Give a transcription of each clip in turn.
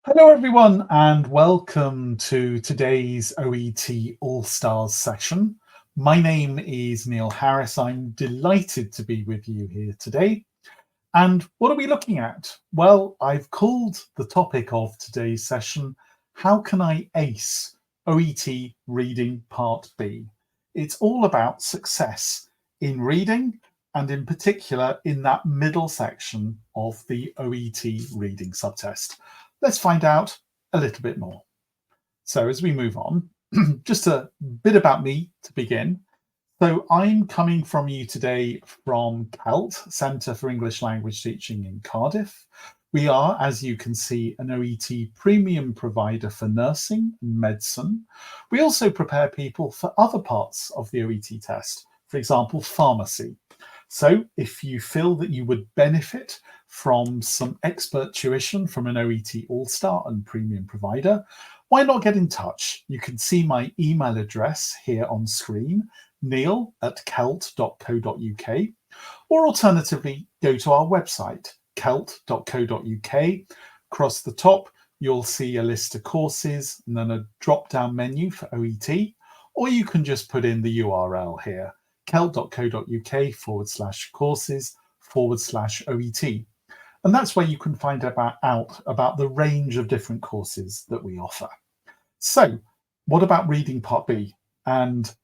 Hello, everyone, and welcome to today's OET All-Stars session. My name is Neil Harris. I'm delighted to be with you here today. And what are we looking at? Well, I've called the topic of today's session, How Can I Ace OET Reading Part B? It's all about success in reading, and in particular in that middle section of the OET reading subtest. Let's find out a little bit more. So as we move on, just a bit about me to begin. So I'm coming from you today from CELT, Centre for English Language Teaching in Cardiff. We are, as you can see, an OET premium provider for nursing and medicine. We also prepare people for other parts of the OET test, for example, pharmacy. So if you feel that you would benefit from some expert tuition from an OET All-Star and premium provider, why not get in touch? You can see my email address here on screen, neil@celt.co.uk, or alternatively, go to our website, celt.co.uk. Across the top, you'll see a list of courses and then a drop-down menu for OET, or you can just put in the URL here, celt.co.uk/courses/OET. And that's where you can find out about the range of different courses that we offer. So what about reading part B? And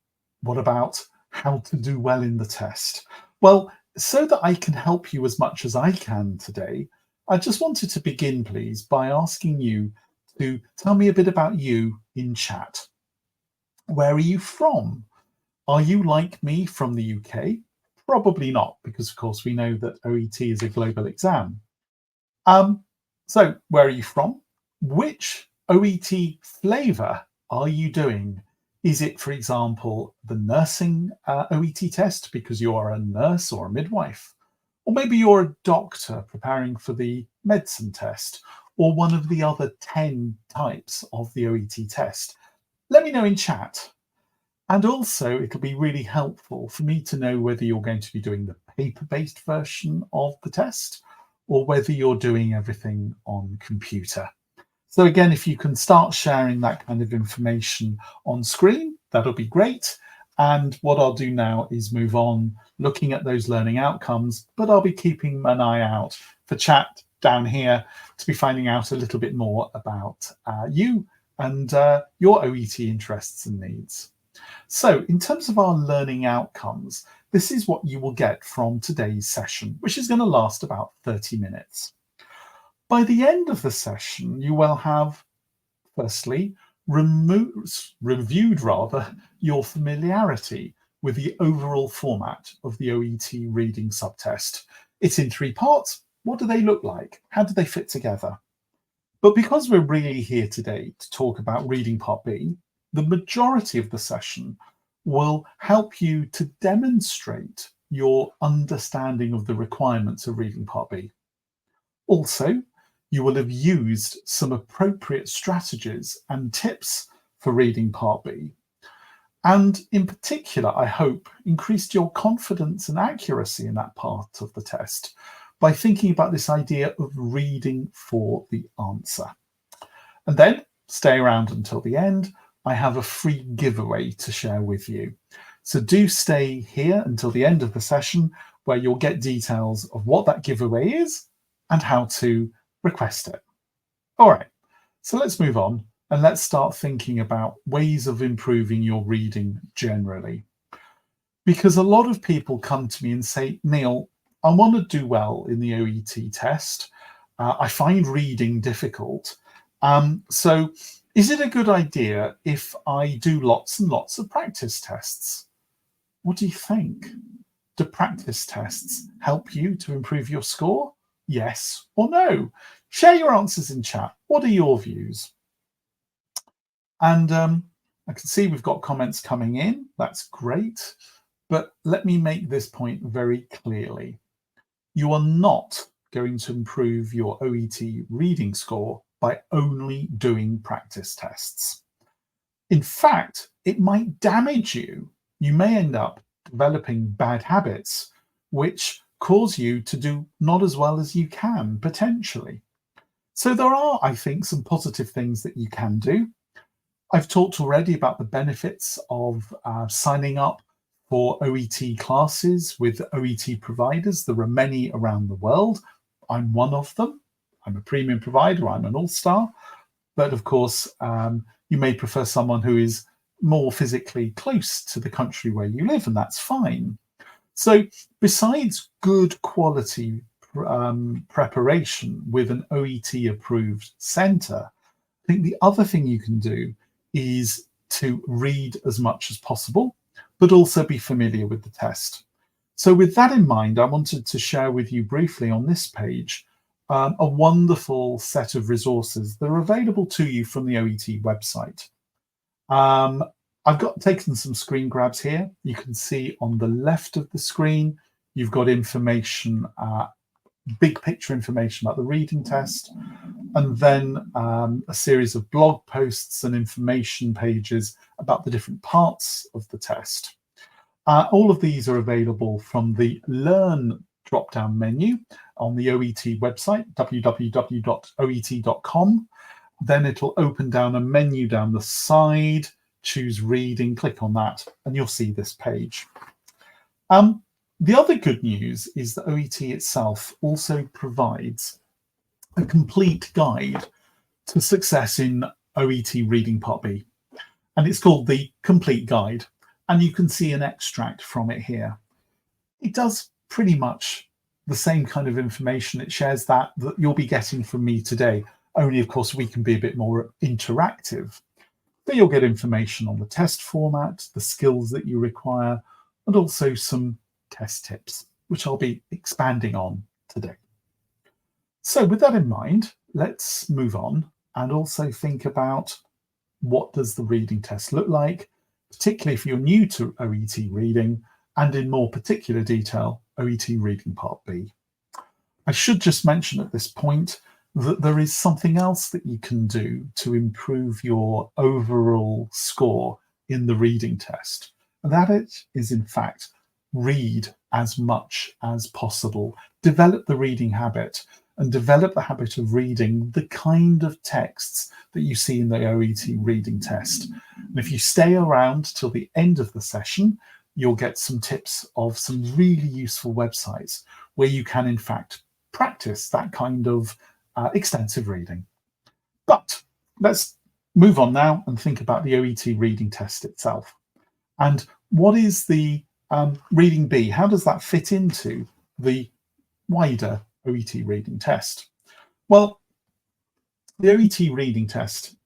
what about how to do well in the test? Well, so that I can help you as much as I can today, I just wanted to begin, please, by asking you to tell me a bit about you in chat. Where are you from? Are you like me from the UK? Probably not, because of course we know that OET is a global exam. So where are you from? Which OET flavour are you doing? Is it, for example, the nursing OET test because you are a nurse or a midwife? Or maybe you're a doctor preparing for the medicine test, or one of the other 10 types of the OET test? Let me know in chat. And also, it'll be really helpful for me to know whether you're going to be doing the paper-based version of the test or whether you're doing everything on computer. So again, if you can start sharing that kind of information on screen, that'll be great. And what I'll do now is move on looking at those learning outcomes, but I'll be keeping an eye out for chat down here to be finding out a little bit more about you and your OET interests and needs. So in terms of our learning outcomes, this is what you will get from today's session, which is going to last about 30 minutes. By the end of the session, you will have, firstly, reviewed your familiarity with the overall format of the OET reading subtest. It's in 3 parts. What do they look like? How do they fit together? But because we're really here today to talk about reading part B, the majority of the session will help you to demonstrate your understanding of the requirements of reading part B. Also, you will have used some appropriate strategies and tips for reading part B. And in particular, I hope, increased your confidence and accuracy in that part of the test by thinking about this idea of reading for the answer. And then stay around until the end. I have a free giveaway to share with you. So do stay here until the end of the session where you'll get details of what that giveaway is and how to request it. All right, so let's move on and let's start thinking about ways of improving your reading generally. Because a lot of people come to me and say, Neil, I want to do well in the OET test. I find reading difficult. So is it a good idea if I do lots and lots of practice tests? What do you think? Do practice tests help you to improve your score? Yes or no? Share your answers in chat. What are your views? And I can see we've got comments coming in. That's great. But let me make this point very clearly. You are not going to improve your OET reading score by only doing practice tests. In fact, it might damage you. You may end up developing bad habits, which cause you to do not as well as you can, potentially. So there are, I think, some positive things that you can do. I've talked already about the benefits of signing up for OET classes with OET providers. There are many around the world. I'm one of them. I'm a premium provider, I'm an all-star. But of course, you may prefer someone who is more physically close to the country where you live, and that's fine. So besides good quality preparation with an OET approved centre, I think the other thing you can do is to read as much as possible, but also be familiar with the test. So with that in mind, I wanted to share with you briefly on this page a wonderful set of resources that are available to you from the OET website. I've taken some screen grabs here. You can see on the left of the screen, you've got information, big picture information about the reading test, and then a series of blog posts and information pages about the different parts of the test. All of these are available from the Learn drop-down menu on the OET website, www.oet.com. Then it'll open down a menu down the side, choose reading, click on that, and you'll see this page. The other good news is that OET itself also provides a complete guide to success in OET Reading Part B. And it's called the Complete Guide. And you can see an extract from it here. It does pretty much the same kind of information. It shares that you'll be getting from me today. Only, of course, we can be a bit more interactive. But you'll get information on the test format, the skills that you require, and also some test tips, which I'll be expanding on today. So with that in mind, let's move on and also think about what does the reading test look like, particularly if you're new to OET reading, and in more particular detail, OET Reading Part B. I should just mention at this point that there is something else that you can do to improve your overall score in the reading test. And that is, in fact, read as much as possible. Develop the reading habit and develop the habit of reading the kind of texts that you see in the OET reading test. And if you stay around till the end of the session, you'll get some tips of some really useful websites where you can, in fact, practice that kind of extensive reading. But let's move on now and think about the OET reading test itself. And what is the reading B? How does that fit into the wider OET reading test? Well, the OET reading test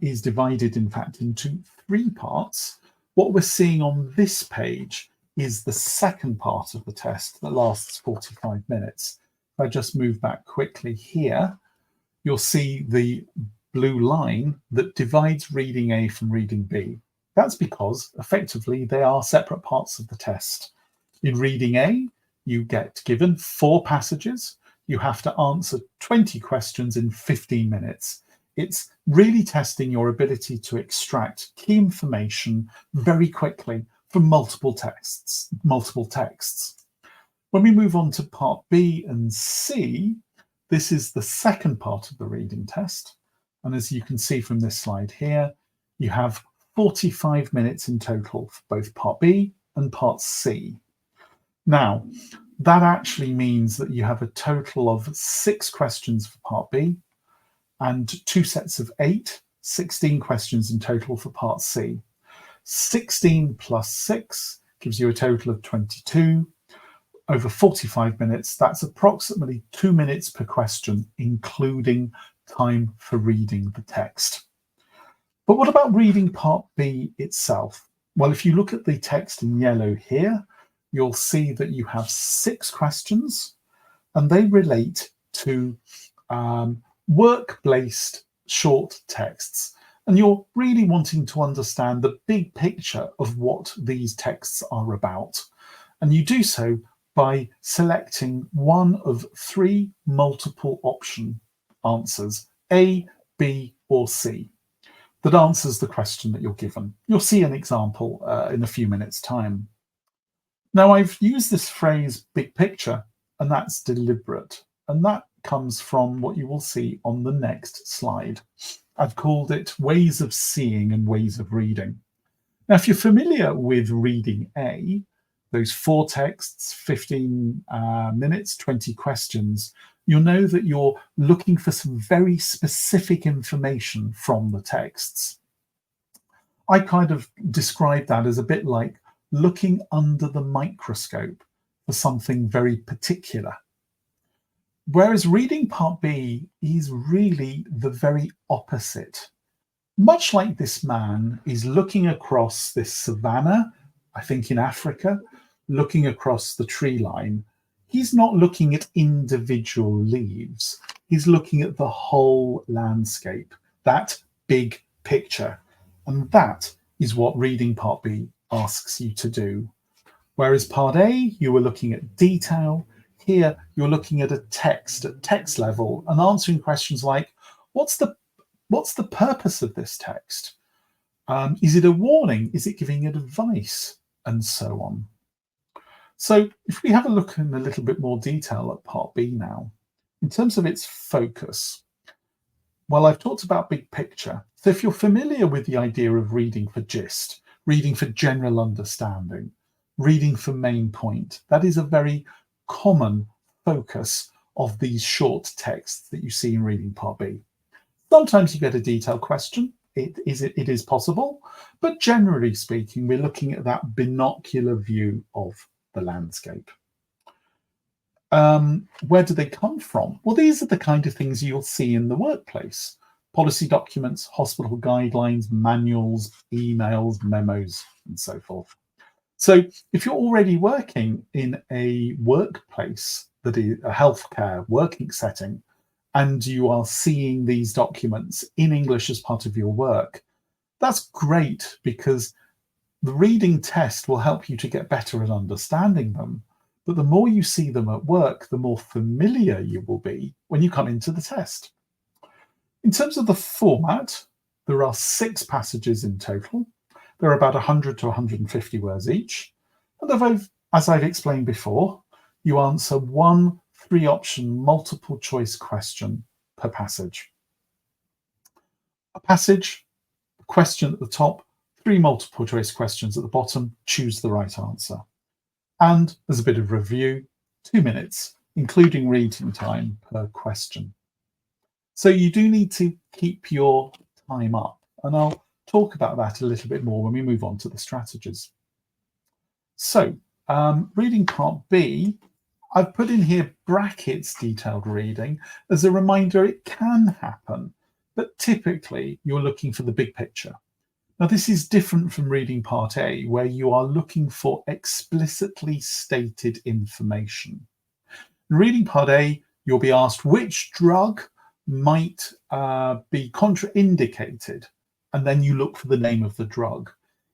is divided, in fact, into 3 parts. What we're seeing on this page is the second part of the test that lasts 45 minutes. If I just move back quickly here, you'll see the blue line that divides reading A from reading B. That's because, effectively, they are separate parts of the test. In reading A, you get given 4 passages. You have to answer 20 questions in 15 minutes. It's really testing your ability to extract key information very quickly from multiple texts. When we move on to part B and C, this is the second part of the reading test. And as you can see from this slide here, you have 45 minutes in total for both part B and part C. Now, that actually means that you have a total of 6 questions for part B and 2 sets of 8, 16 questions in total for part C. 16 plus 6 gives you a total of 22. Over 45 minutes, that's approximately 2 minutes per question, including time for reading the text. But what about reading part B itself? Well, if you look at the text in yellow here, you'll see that you have 6 questions, and they relate to work-based short texts. And you're really wanting to understand the big picture of what these texts are about. And you do so by selecting one of 3 multiple option answers, A, B, or C, that answers the question that you're given. You'll see an example in a few minutes' time. Now, I've used this phrase big picture, and that's deliberate. And that comes from what you will see on the next slide. I've called it ways of seeing and ways of reading. Now, if you're familiar with reading A, those 4 texts, 15 minutes, 20 questions, you'll know that you're looking for some very specific information from the texts. I kind of describe that as a bit like looking under the microscope for something very particular. Whereas reading part B is really the very opposite. Much like this man is looking across this savanna, I think in Africa, looking across the tree line, he's not looking at individual leaves. He's looking at the whole landscape, that big picture. And that is what reading part B asks you to do. Whereas part A, you were looking at detail. Here, you're looking at a text at text level and answering questions like, what's the purpose of this text? Is it a warning? Is it giving advice? And so on. So if we have a look in a little bit more detail at part B now, in terms of its focus, well, I've talked about big picture. So if you're familiar with the idea of reading for gist, reading for general understanding, reading for main point, that is a very common focus of these short texts that you see in reading part B. Sometimes you get a detailed question. It is possible, but generally speaking, we're looking at that binocular view of the landscape. Where do they come from? Well, these are the kind of things you'll see in the workplace. Policy documents, hospital guidelines, manuals, emails, memos, and so forth. So if you're already working in a workplace that is a healthcare working setting, and you are seeing these documents in English as part of your work, that's great because the reading test will help you to get better at understanding them. But the more you see them at work, the more familiar you will be when you come into the test. In terms of the format, there are 6 passages in total. They're about 100 to 150 words each. And as I've explained before, you answer 1 3-option multiple choice question per passage. A passage, a question at the top, 3 multiple choice questions at the bottom, choose the right answer. And there's a bit of review, 2 minutes, including reading time per question. So you do need to keep your time up, and I'll talk about that a little bit more when we move on to the strategies. So reading part B, I've put in here brackets detailed reading as a reminder it can happen, but typically you're looking for the big picture. Now, this is different from reading part A, where you are looking for explicitly stated information. In reading part A, you'll be asked which drug might be contraindicated, and then you look for the name of the drug.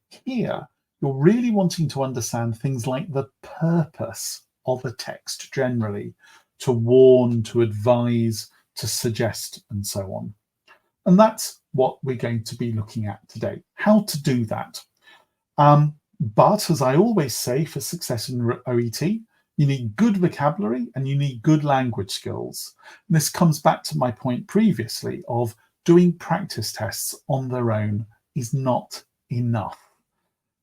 Here, you're really wanting to understand things like the purpose of a text generally, to warn, to advise, to suggest, and so on. And that's what we're going to be looking at today, how to do that. But as I always say, for success in OET, you need good vocabulary and you need good language skills. And this comes back to my point previously of doing practice tests on their own is not enough.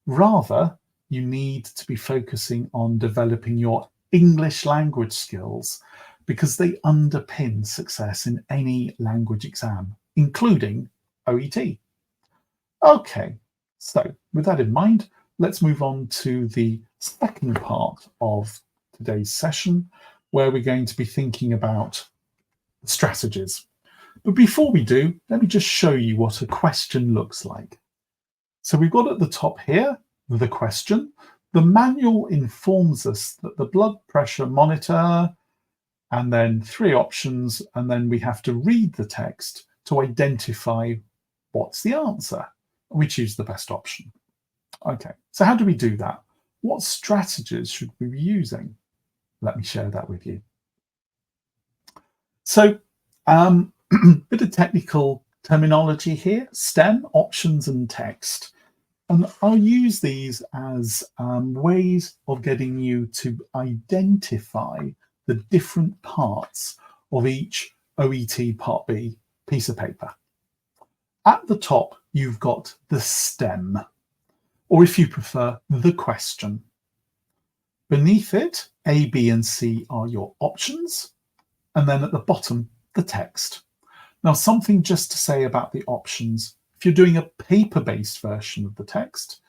Rather, you need to be focusing on developing your English language skills because they underpin success in any language exam, including OET. Okay, so with that in mind, let's move on to the second part of today's session, where we're going to be thinking about strategies. But before we do, let me just show you what a question looks like. So we've got at the top here, the question. The manual informs us that the blood pressure monitor, and then 3 options, and then we have to read the text to identify what's the answer. We choose the best option. Okay, so how do we do that? What strategies should we be using? Let me share that with you. So, bit of technical terminology here, STEM, options and text. And I'll use these as ways of getting you to identify the different parts of each OET Part B piece of paper. At the top, you've got the stem, or if you prefer, the question. Beneath it, A, B, and C are your options, and then at the bottom, the text. Now, something just to say about the options. If you're doing a paper-based version of the text,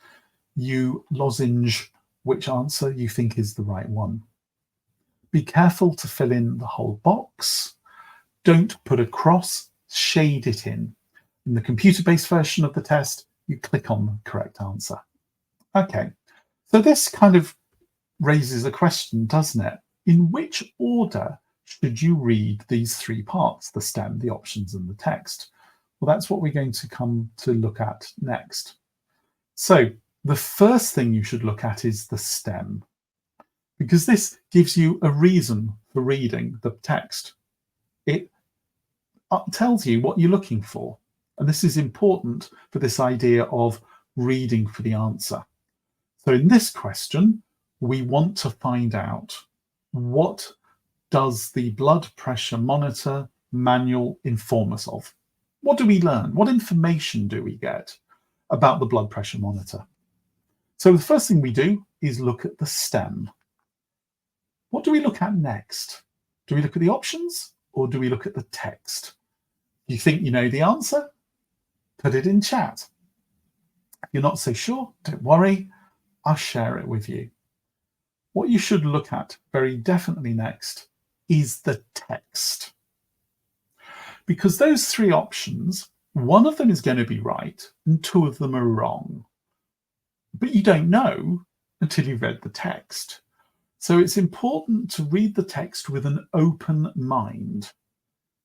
you lozenge which answer you think is the right one. Be careful to fill in the whole box. Don't put a cross, shade it in. In the computer-based version of the test, you click on the correct answer. Okay, so this kind of raises a question, doesn't it? In which order should you read these three parts, the stem, the options, and the text? Well, that's what we're going to come to look at next. So the first thing you should look at is the stem, because this gives you a reason for reading the text. It tells you what you're looking for. And this is important for this idea of reading for the answer. So in this question, we want to find out, what does the blood pressure monitor manual inform us of? What do we learn? What information do we get about the blood pressure monitor? So the first thing we do is look at the stem. What do we look at next? Do we look at the options or do we look at the text? You think you know the answer? Put it in chat. If you're not so sure, don't worry, I'll share it with you. What you should look at very definitely next is the text. Because those three options, one of them is going to be right and two of them are wrong. But you don't know until you've read the text. So it's important to read the text with an open mind.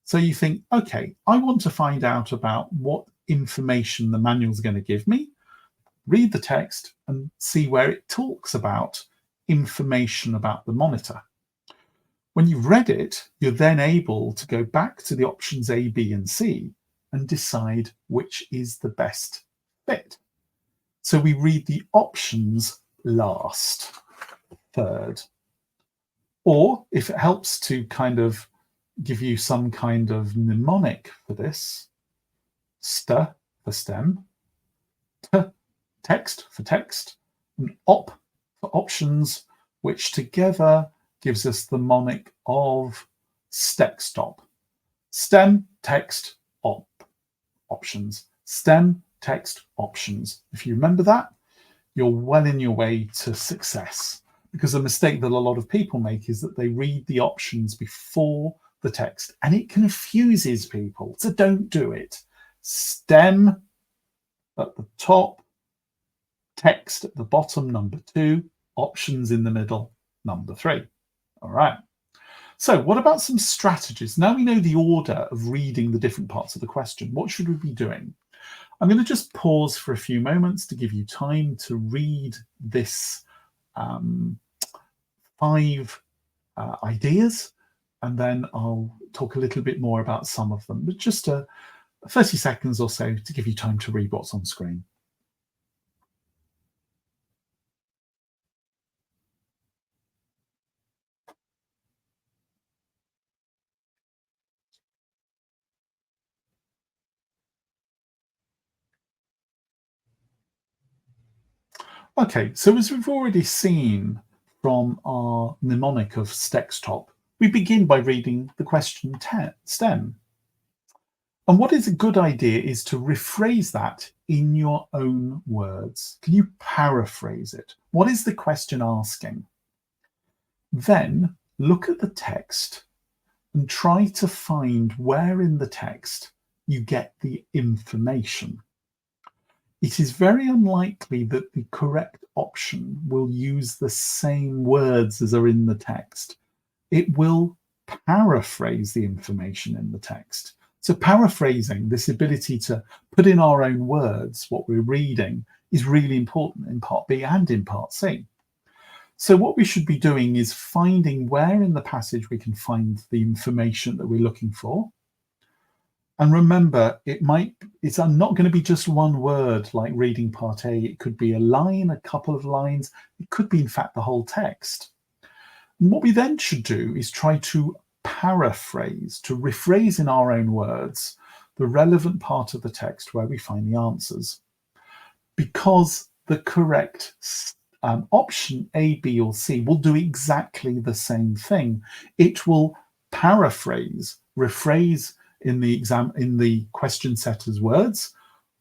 So you think, okay, I want to find out about what information the manual's going to give me. Read the text and see where it talks about information about the monitor. When you've read it, you're then able to go back to the options A, B, and C and decide which is the best fit. So we read the options last, third. Or if it helps to kind of give you some kind of mnemonic for this, st for stem, t, text for text, and op for options, which together gives us the mnemonic of step stop. Stem, text, op, options. Stem, text, options. If you remember that, you're well in your way to success. Because a mistake that a lot of people make is that they read the options before the text and it confuses people. So don't do it. Stem at the top, text at the bottom, number 2, options in the middle, number 3. All right. So what about some strategies? Now we know the order of reading the different parts of the question. What should we be doing? I'm going to just pause for a few moments to give you time to read this 5 ideas, and then I'll talk a little bit more about some of them, but just 30 seconds or so to give you time to read what's on screen. Okay, so as we've already seen from our mnemonic of Stextop, we begin by reading the question stem. And what is a good idea is to rephrase that in your own words. Can you paraphrase it? What is the question asking? Then look at the text and try to find where in the text you get the information. It is very unlikely that the correct option will use the same words as are in the text. It will paraphrase the information in the text. So paraphrasing, this ability to put in our own words what we're reading, is really important in Part B and in Part C. So what we should be doing is finding where in the passage we can find the information that we're looking for. And remember, it's not going to be just one word like reading Part A. It could be a line, a couple of lines. It could be, in fact, the whole text. And what we then should do is try to paraphrase, to rephrase in our own words, the relevant part of the text where we find the answers. Because the correct option A, B, or C will do exactly the same thing. It will paraphrase, rephrase in the question setter's words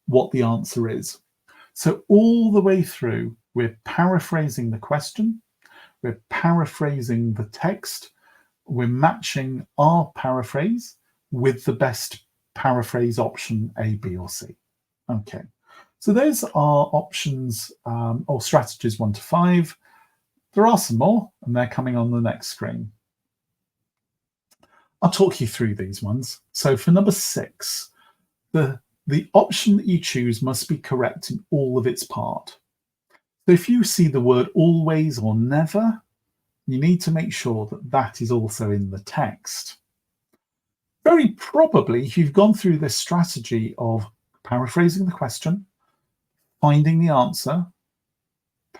what the answer is. So all the way through, we're paraphrasing the question, we're paraphrasing the text, we're matching our paraphrase with the best paraphrase option A, B, or C. Okay, so those are options or strategies 1 to 5. There are some more, and they're coming on the next screen. I'll talk you through these ones. So for number 6, the option that you choose must be correct in all of its part. So if you see the word always or never, you need to make sure that that is also in the text. Very probably, if you've gone through this strategy of paraphrasing the question, finding the answer,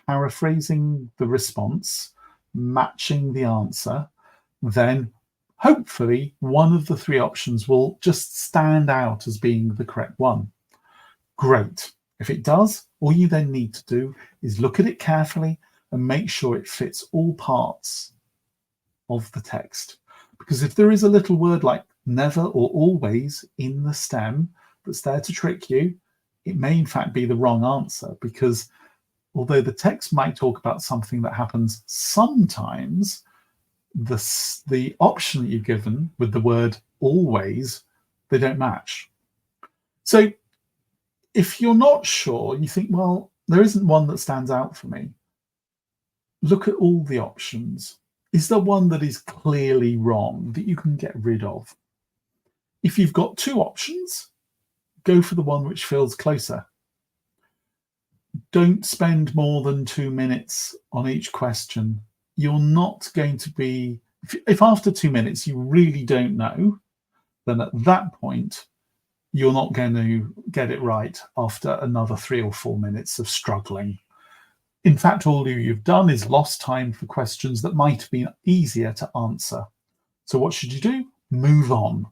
paraphrasing the response, matching the answer, then hopefully one of the 3 options will just stand out as being the correct one. Great. If it does, all you then need to do is look at it carefully and make sure it fits all parts of the text. Because if there is a little word like never or always in the stem that's there to trick you, it may in fact be the wrong answer, because although the text might talk about something that happens sometimes, the option that you've given with the word always, they don't match. So if you're not sure, you think, well, there isn't one that stands out for me, look at all the options. Is there one that is clearly wrong that you can get rid of? If you've got 2 options, go for the one which feels closer. Don't spend more than 2 minutes on each question. You're not going to be, if after 2 minutes you really don't know, then at that point, you're not going to get it right after another 3 or 4 minutes of struggling. In fact, all you've done is lost time for questions that might have been easier to answer. So what should you do? Move on.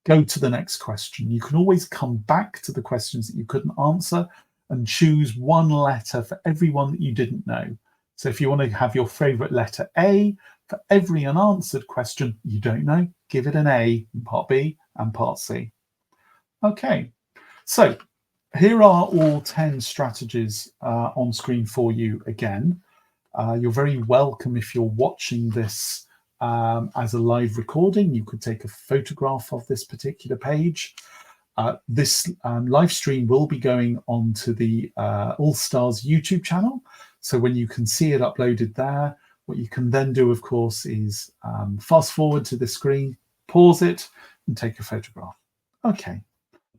Go to the next question. You can always come back to the questions that you couldn't answer and choose one letter for every one that you didn't know. So if you want to have your favorite letter A for every unanswered question you don't know, give it an A in part B and part C. Okay, so here are all 10 strategies on screen for you again. You're very welcome if you're watching this as a live recording. You could take a photograph of this particular page. This live stream will be going onto the All Stars YouTube channel. So when you can see it uploaded there, what you can then do, of course, is fast forward to the screen, pause it, and take a photograph. Okay.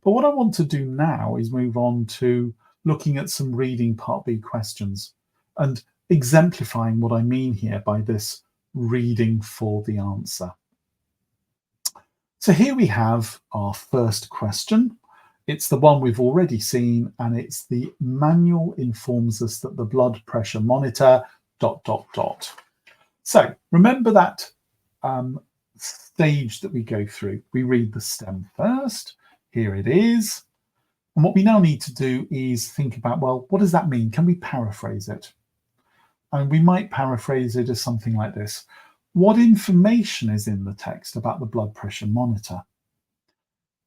But what I want to do now is move on to looking at some reading part B questions and exemplifying what I mean here by this reading for the answer. So here we have our first question. It's the one we've already seen, and it's the manual informs us that the blood pressure monitor ... So remember that stage that we go through. We read the stem first. Here it is. And what we now need to do is think about, well, what does that mean? Can we paraphrase it? And we might paraphrase it as something like this. What information is in the text about the blood pressure monitor?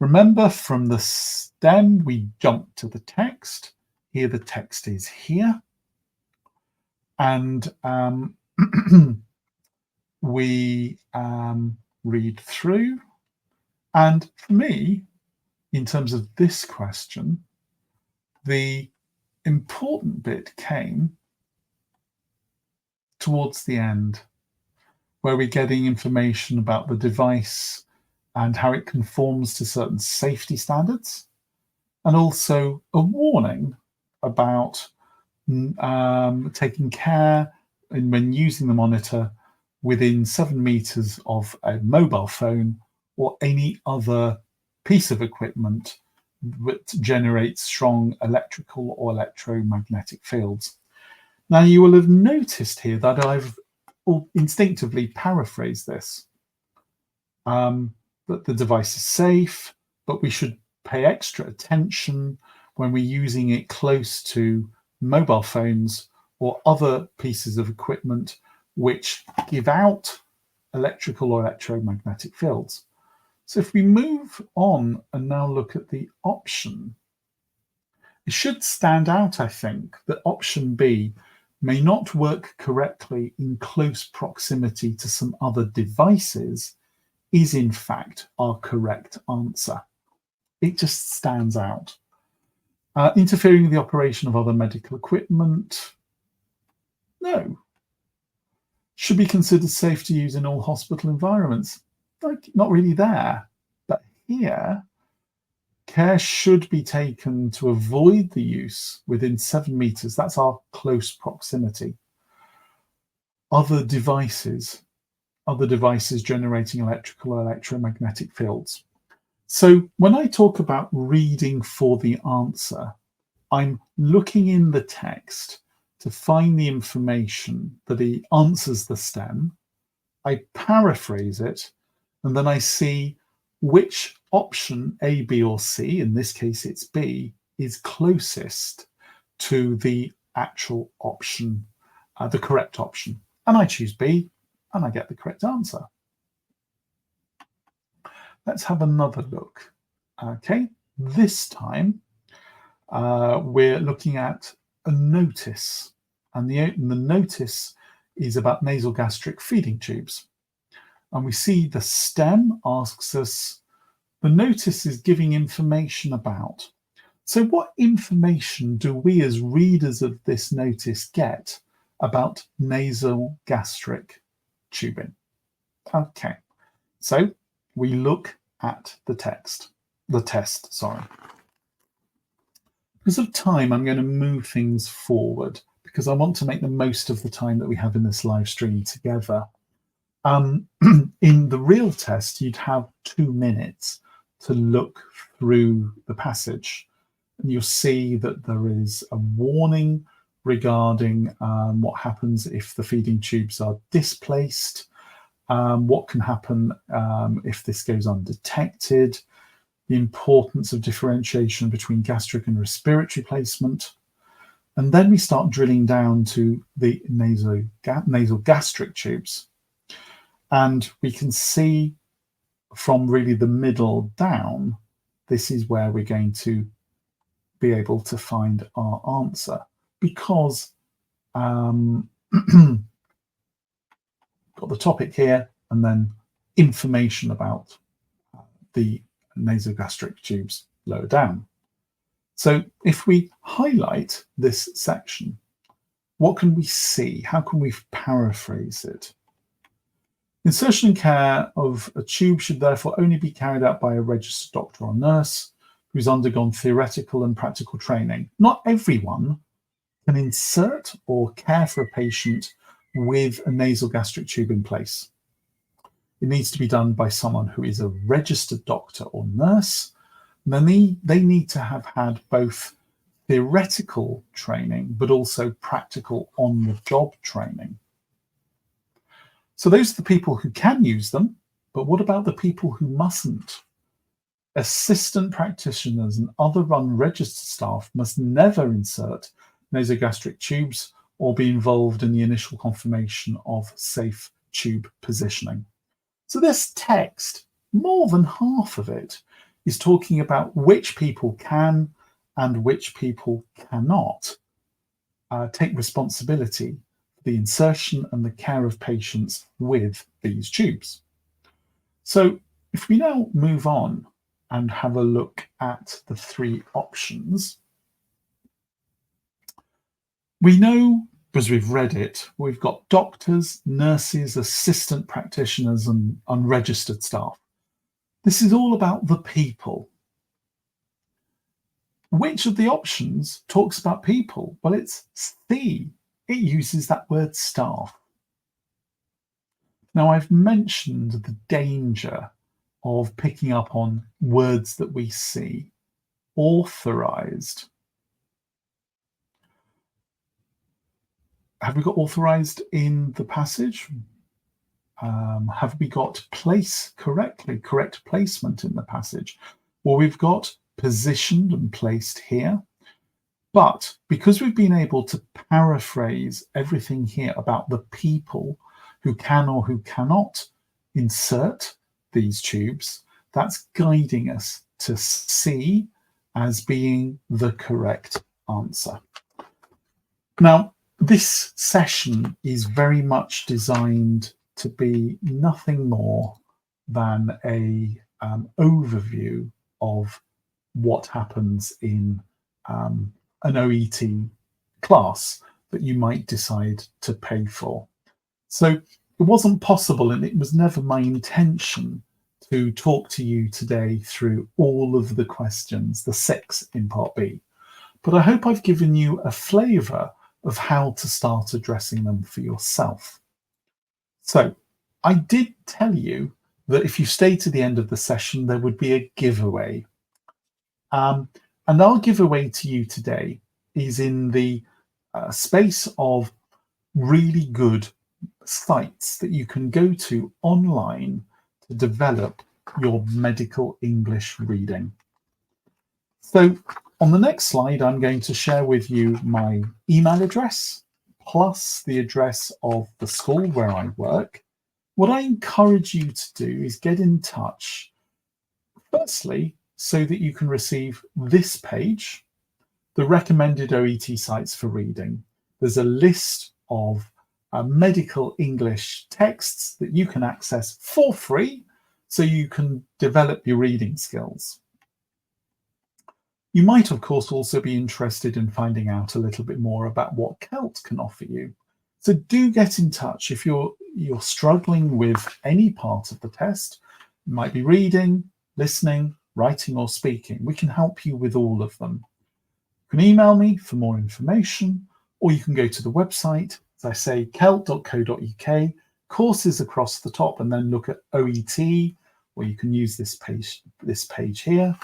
Remember, from the stem, we jump to the text. Here, the text is here. And we read through. And for me, in terms of this question, the important bit came towards the end, where we're getting information about the device and how it conforms to certain safety standards, and also a warning about taking care when using the monitor within 7 meters of a mobile phone or any other piece of equipment that generates strong electrical or electromagnetic fields. Now, you will have noticed here that I've instinctively paraphrased this. that the device is safe, but we should pay extra attention when we're using it close to mobile phones or other pieces of equipment which give out electrical or electromagnetic fields. So if we move on and now look at the option, it should stand out, I think, that option B may not work correctly in close proximity to some other devices is in fact our correct answer. It just stands out. Interfering with the operation of other medical equipment? No. Should be considered safe to use in all hospital environments? Like, not really there. But here, care should be taken to avoid the use within 7 meters. That's our close proximity. Other devices generating electrical or electromagnetic fields. So when I talk about reading for the answer, I'm looking in the text to find the information that answers the STEM. I paraphrase it, and then I see which option A, B, or C, in this case it's B, is closest to the actual option, the correct option. And I choose B, and I get the correct answer. Let's have another look. Okay, this time we're looking at a notice, and the notice is about nasogastric feeding tubes. And we see the STEM asks us, the notice is giving information about. So what information do we as readers of this notice get about nasogastric tubing? Okay, so we look at the test. Because of time, I'm going to move things forward because I want to make the most of the time that we have in this live stream together. In the real test, you'd have 2 minutes to look through the passage. And you'll see that there is a warning regarding what happens if the feeding tubes are displaced, what can happen if this goes undetected, the importance of differentiation between gastric and respiratory placement. And then we start drilling down to the nasogastric tubes. And we can see from really the middle down, this is where we're going to be able to find our answer, because got the topic here and then information about the nasogastric tubes lower down. So if we highlight this section, what can we see? How can we paraphrase it? Insertion and care of a tube should therefore only be carried out by a registered doctor or nurse who's undergone theoretical and practical training. Not everyone can insert or care for a patient with a nasogastric tube in place. It needs to be done by someone who is a registered doctor or nurse. Then they need to have had both theoretical training, but also practical on-the-job training. So those are the people who can use them, but what about the people who mustn't? Assistant practitioners and other unregistered staff must never insert nasogastric tubes or be involved in the initial confirmation of safe tube positioning. So this text, more than half of it, is talking about which people can and which people cannot take responsibility for the insertion and the care of patients with these tubes. So if we now move on and have a look at the 3 options, we know, because we've read it, we've got doctors, nurses, assistant practitioners, and unregistered staff. This is all about the people. Which of the options talks about people? Well, it's C. It uses that word staff. Now, I've mentioned the danger of picking up on words that we see. Authorized. Have we got authorized in the passage? Have we got place correctly, correct placement in the passage? Well, we've got positioned and placed here. But because we've been able to paraphrase everything here about the people who can or who cannot insert these tubes, that's guiding us to C as being the correct answer. Now, this session is very much designed to be nothing more than a overview of what happens in an OET class that you might decide to pay for. So it wasn't possible, and it was never my intention to talk to you today through all of the questions, the 6 in Part B. But I hope I've given you a flavour of how to start addressing them for yourself. So I did tell you that if you stay to the end of the session, there would be a giveaway. And our giveaway to you today is in the space of really good sites that you can go to online to develop your medical English reading. So on the next slide, I'm going to share with you my email address, plus the address of the school where I work. What I encourage you to do is get in touch, firstly, so that you can receive this page, the recommended OET sites for reading. There's a list of medical English texts that you can access for free so you can develop your reading skills. You might, of course, also be interested in finding out a little bit more about what CELT can offer you. So do get in touch if you're struggling with any part of the test. It might be reading, listening, writing or speaking. We can help you with all of them. You can email me for more information, or you can go to the website, as I say, celt.co.uk, courses across the top, and then look at OET, or you can use this page here,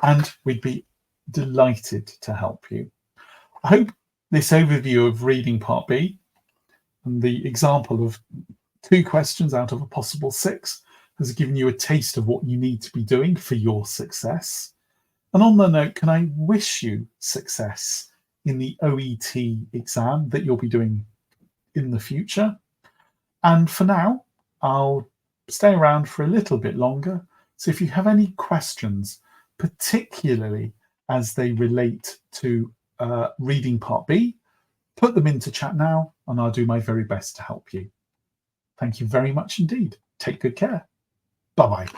and we'd be delighted to help you. I hope this overview of reading Part B and the example of 2 questions out of a possible 6 has given you a taste of what you need to be doing for your success. And on the note, can I wish you success in the OET exam that you'll be doing in the future. And for now, I'll stay around for a little bit longer. So if you have any questions, particularly as they relate to reading Part B, put them into chat now, and I'll do my very best to help you. Thank you very much indeed. Take good care. Bye-bye.